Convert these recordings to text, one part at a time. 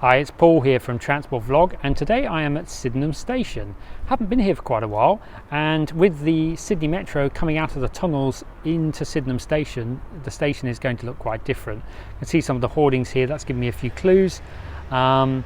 Hi, it's Paul here from Transport Vlog, and today I am at Sydenham Station. Haven't been here for quite a while, and with the Sydney Metro coming out of the tunnels into Sydenham Station, the station is going to look quite different. You can see some of the hoardings here. That's given me a few clues. And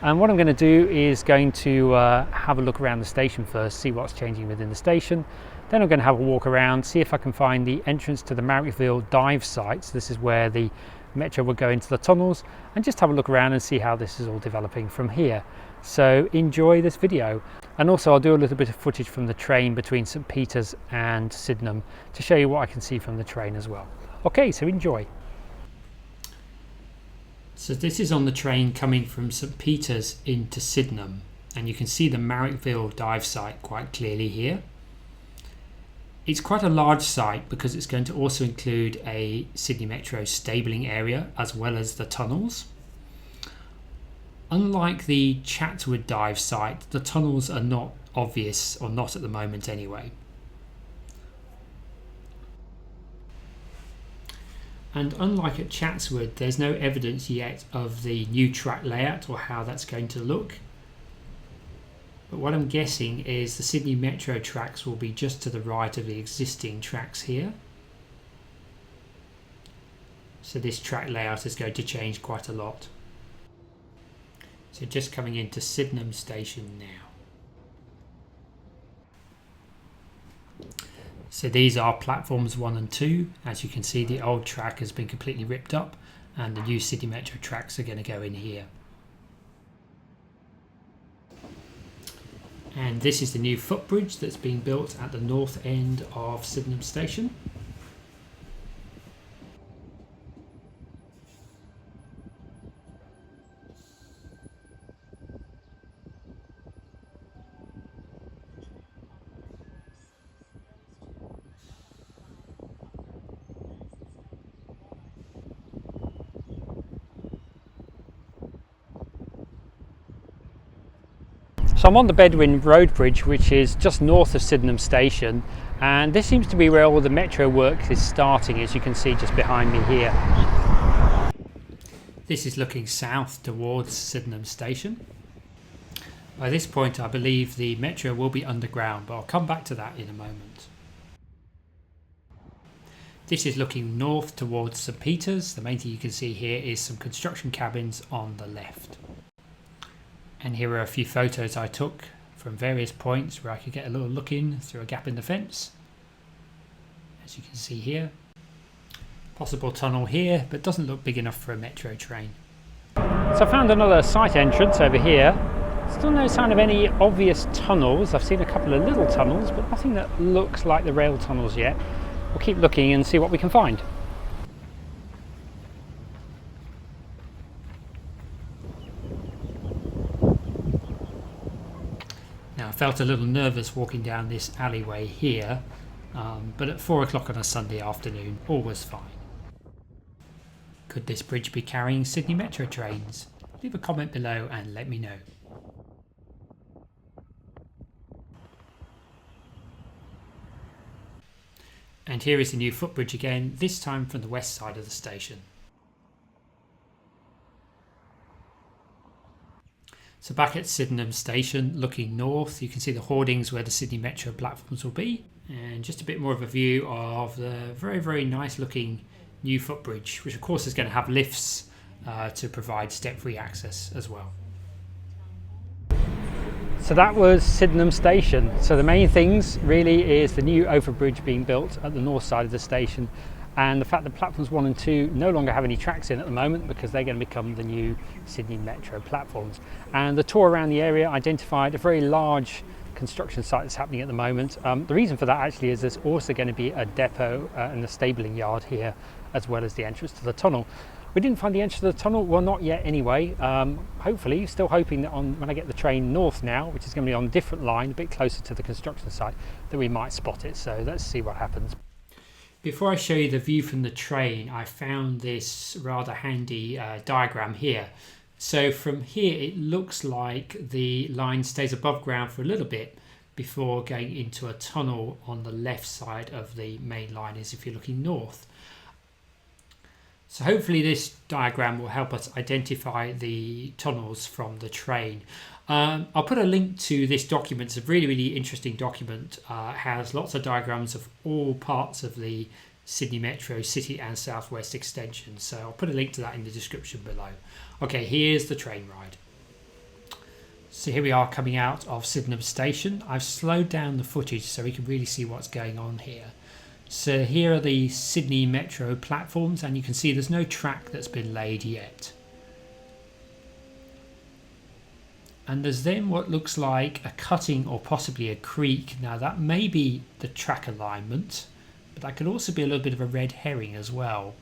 what I'm going to do is going to have a look around the station first, see what's changing within the station. Then I'm going to have a walk around, see if I can find the entrance to the Marrickville Dive Site. So this is where the Metro will go into the tunnels, and just have a look around and see how this is all developing from here. So enjoy this video, and also I'll do a little bit of footage from the train between St Peters and Sydenham to show you what I can see from the train as well. Okay, so enjoy. So this is on the train coming from St Peters into Sydenham, and you can see the Marrickville Dive Site quite clearly here. It's quite a large site because it's going to also include a Sydney Metro stabling area as well as the tunnels. Unlike the Chatswood dive site, the tunnels are not obvious, or not at the moment anyway. And unlike at Chatswood, there's no evidence yet of the new track layout or how that's going to look. But what I'm guessing is the Sydney Metro tracks will be just to the right of the existing tracks here. So this track layout is going to change quite a lot. So just coming into Sydenham Station now. So these are platforms 1 and 2. As you can see, the old track has been completely ripped up and the new Sydney Metro tracks are going to go in here. And this is the new footbridge that's being built at the north end of Sydenham Station. So I'm on the Bedwin Road Bridge, which is just north of Sydenham Station, and this seems to be where all the metro work is starting, as you can see just behind me here. This is looking south towards Sydenham Station. By this point I believe the metro will be underground, but I'll come back to that in a moment. This is looking north towards St Peters. The main thing you can see here is some construction cabins on the left. And here are a few photos I took from various points where I could get a little look in through a gap in the fence. As you can see here. Possible tunnel here, but doesn't look big enough for a metro train. So I found another site entrance over here. Still no sign of any obvious tunnels. I've seen a couple of little tunnels, but nothing that looks like the rail tunnels yet. We'll keep looking and see what we can find. Now I felt a little nervous walking down this alleyway here, but at 4 o'clock on a Sunday afternoon, all was fine. Could this bridge be carrying Sydney Metro trains? Leave a comment below and let me know. And here is the new footbridge again, this time from the west side of the station. So back at Sydenham Station, looking north, you can see the hoardings where the Sydney Metro platforms will be, and just a bit more of a view of the very, very nice looking new footbridge, which of course is going to have lifts to provide step-free access as well. So that was Sydenham Station. So the main things really is the new overbridge being built at the north side of the station, and the fact that platforms 1 and 2 no longer have any tracks in at the moment because they're going to become the new Sydney Metro platforms. And the tour around the area identified a very large construction site that's happening at the moment. The reason for that actually is there's also going to be a depot and a stabling yard here, as well as the entrance to the tunnel. We didn't find the entrance to the tunnel, well, not yet anyway. Hopefully, still hoping that when I get the train north now, which is going to be on a different line, a bit closer to the construction site, that we might spot it. So let's see what happens. Before I show you the view from the train, I found this rather handy diagram here. So from here, it looks like the line stays above ground for a little bit before going into a tunnel on the left side of the main line, as if you're looking north. So hopefully this diagram will help us identify the tunnels from the train. I'll put a link to this document. It's a really interesting document. It has lots of diagrams of all parts of the Sydney Metro City and South West extension. So I'll put a link to that in the description below. Okay, here's the train ride. So here we are coming out of Sydenham Station. I've slowed down the footage so we can really see what's going on here. So here are the Sydney Metro platforms, and you can see there's no track that's been laid yet. And there's then what looks like a cutting or possibly a creek. Now that may be the track alignment, but that could also be a little bit of a red herring as well.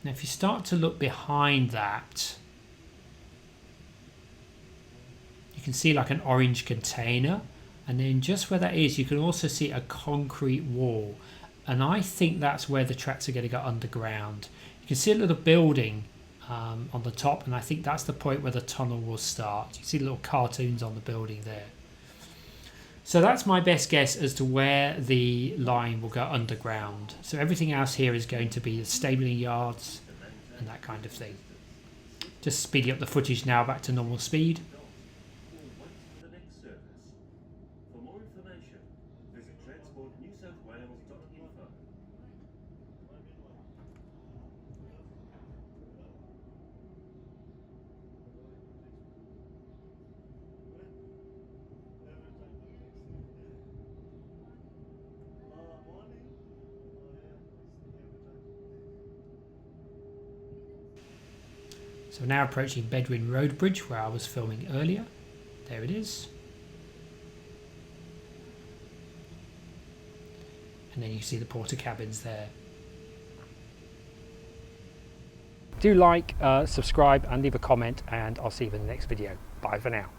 Now if you start to look behind that, you can see like an orange container. And then just where that is, you can also see a concrete wall. And I think that's where the tracks are going to go underground. You can see a little building on the top, and I think that's the point where the tunnel will start. You can see little cartoons on the building there. So that's my best guess as to where the line will go underground. So everything else here is going to be the stabling yards and that kind of thing. Just speeding up the footage now back to normal speed. So we're now approaching Bedwin Road Bridge where I was filming earlier. There it is. And then you can see the porter cabins there. Do like, subscribe and leave a comment, and I'll see you in the next video. Bye for now.